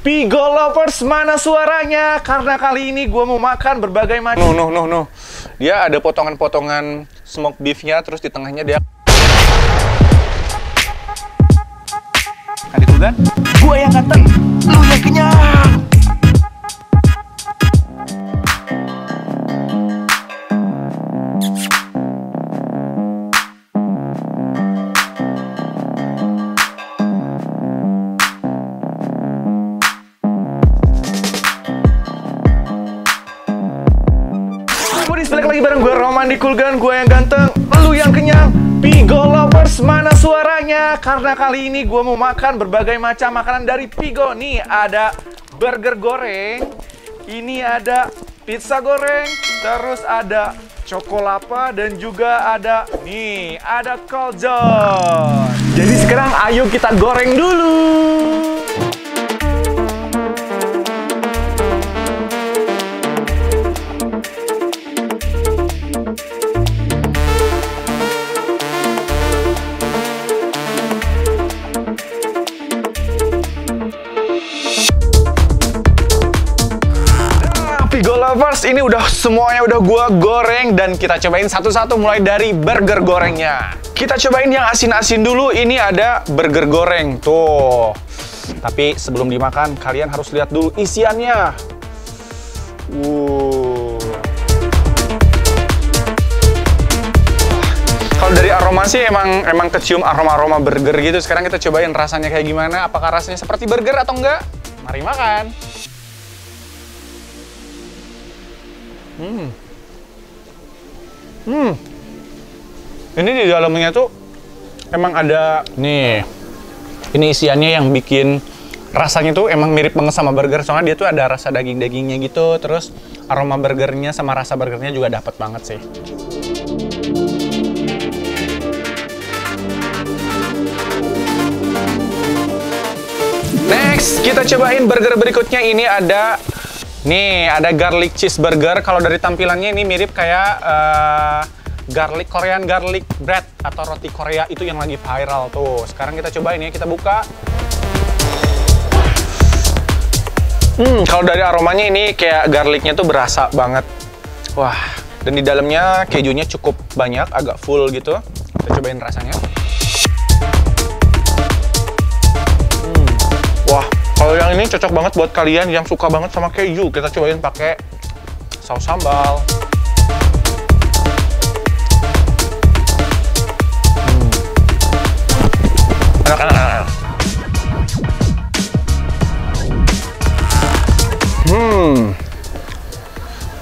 Pigo Lovers, mana suaranya? Karena kali ini gue mau makan berbagai macam. No. Dia ada potongan-potongan smoke beefnya, terus di tengahnya dia. Kan itu kan? Gue yang ganteng, lu yang kenyang. Balik lagi bareng gue Roman di Kulgan, gue yang ganteng, lu yang kenyang. Pigo Lovers, mana suaranya? Karena kali ini gue mau makan berbagai macam makanan dari Pigo. Nih ada burger goreng, ini ada pizza goreng, terus ada cokolapa, dan juga ada nih ada koljon. Jadi sekarang ayo kita goreng dulu. Pigo Lovers, ini udah semuanya udah gua goreng dan kita cobain satu-satu mulai dari burger gorengnya. Kita cobain yang asin-asin dulu. Ini ada burger goreng tuh. Tapi sebelum dimakan kalian harus lihat dulu isiannya. Kalau dari aroma sih emang kecium aroma-aroma burger gitu. Sekarang kita cobain rasanya kayak gimana. Apakah rasanya seperti burger atau enggak? Mari makan. Ini di dalamnya tuh emang ada nih. Ini isiannya yang bikin rasanya tuh emang mirip banget sama burger. Soalnya dia tuh ada rasa daging-dagingnya gitu. Terus aroma burgernya sama rasa burgernya juga dapat banget sih. Next, kita cobain burger berikutnya. Ini ada garlic cheeseburger. Kalau dari tampilannya ini mirip kayak Korean garlic bread atau roti Korea itu yang lagi viral tuh. Sekarang kita cobain ya, kita buka. Kalau dari aromanya ini kayak garlicnya tuh berasa banget. Wah, dan di dalamnya kejunya cukup banyak, agak full gitu. Kita cobain rasanya. Wah, kalau yang ini cocok banget buat kalian yang suka banget sama keju. Kita cobain pakai saus sambal. Enak.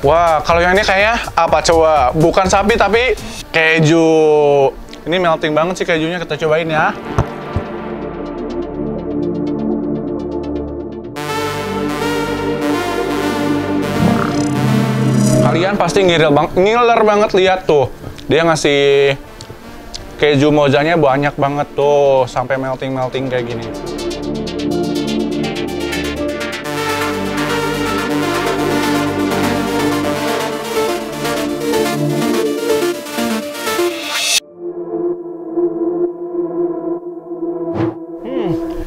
Wah, kalau yang ini kayaknya apa coba? Bukan sapi tapi keju. Ini melting banget sih kejunya. Kita cobain ya. Kalian pasti ngiler banget lihat tuh. Dia ngasih keju mozzanya banyak banget tuh, sampai melting kayak gini.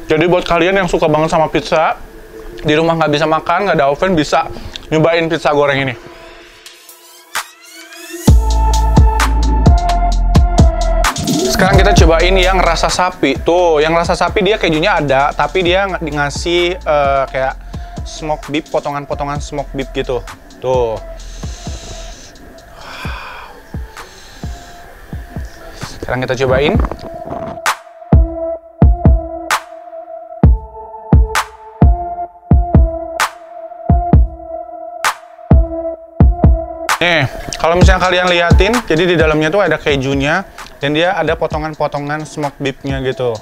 Jadi buat kalian yang suka banget sama pizza, di rumah nggak bisa makan, nggak ada oven, bisa nyobain pizza goreng ini. Sekarang kita cobain yang rasa sapi. Tuh, yang rasa sapi dia kejunya ada, tapi dia ngasih kayak smoke beef, potongan-potongan smoke beef gitu. Tuh. Sekarang kita cobain. Nih, kalau misalnya kalian liatin, jadi di dalamnya tuh ada kejunya. Dan dia ada potongan-potongan smoke beef-nya gitu.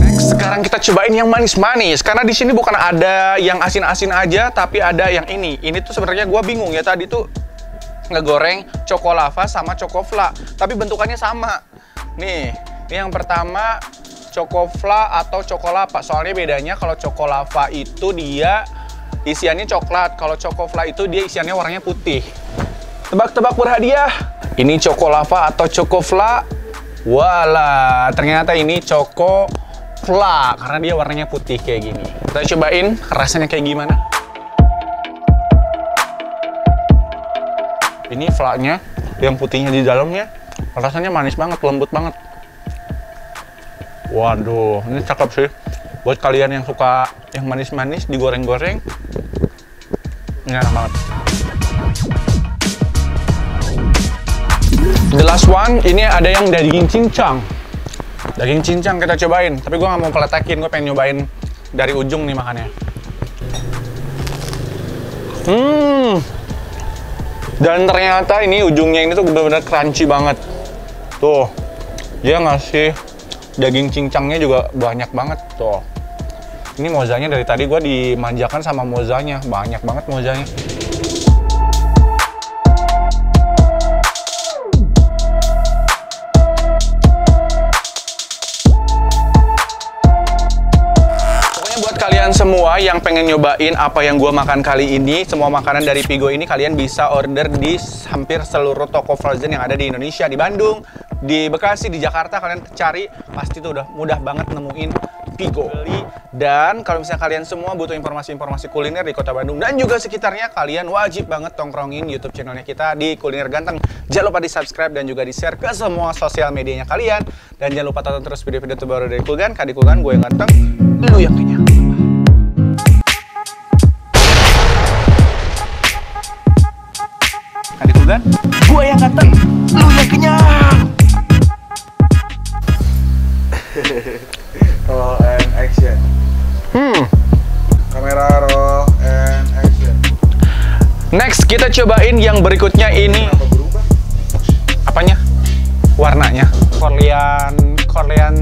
Next, sekarang kita cobain yang manis-manis. Karena di sini bukan ada yang asin-asin aja, tapi ada yang ini. Ini tuh sebenarnya gue bingung ya, tadi tuh ngegoreng cokolava sama cokofla. Tapi bentukannya sama. Nih, ini yang pertama cokofla atau cokolapa. Soalnya bedanya kalau cokolava itu dia isiannya coklat, kalau cokofla itu dia isiannya warnanya putih. Tebak-tebak berhadiah. Ini cokolava atau cokofla. Walah, ternyata ini Choco Fla karena dia warnanya putih kayak gini. Kita cobain rasanya kayak gimana. Ini Fla-nya yang putihnya di dalamnya rasanya manis banget, lembut banget. Waduh, ini cakep sih. Buat kalian yang suka yang manis-manis digoreng-goreng, ini enak banget. The last one, ini ada yang daging cincang. Daging cincang kita cobain, tapi gue nggak mau peletakin, gue pengen nyobain dari ujung nih makannya. Dan ternyata ini ujungnya ini tuh bener-bener crunchy banget. Tuh, dia ngasih daging cincangnya juga banyak banget tuh. Ini mozanya dari tadi gue dimanjakan sama mozanya, banyak banget mozanya. Kalian semua yang pengen nyobain apa yang gua makan kali ini, semua makanan dari Pigo ini kalian bisa order di hampir seluruh toko frozen yang ada di Indonesia, di Bandung, di Bekasi, di Jakarta. Kalian cari pasti tuh udah mudah banget nemuin Pigo. Dan kalau misalnya kalian semua butuh informasi-informasi kuliner di Kota Bandung dan juga sekitarnya, kalian wajib banget tongkrongin YouTube channelnya kita di Kuliner Ganteng. Jangan lupa di subscribe dan juga di share ke semua sosial medianya kalian. Dan jangan lupa tonton terus video-video terbaru dari Kulgan, Kadi Kulgan, gue yang ganteng, lu yang kenyang. Kadi Kulgan, gue yang ganteng, lu yang kenyang. Roll and action. Kamera roll and action. Next kita cobain yang berikutnya ini. Kenapa berubah? Apanya? Warnanya. Korean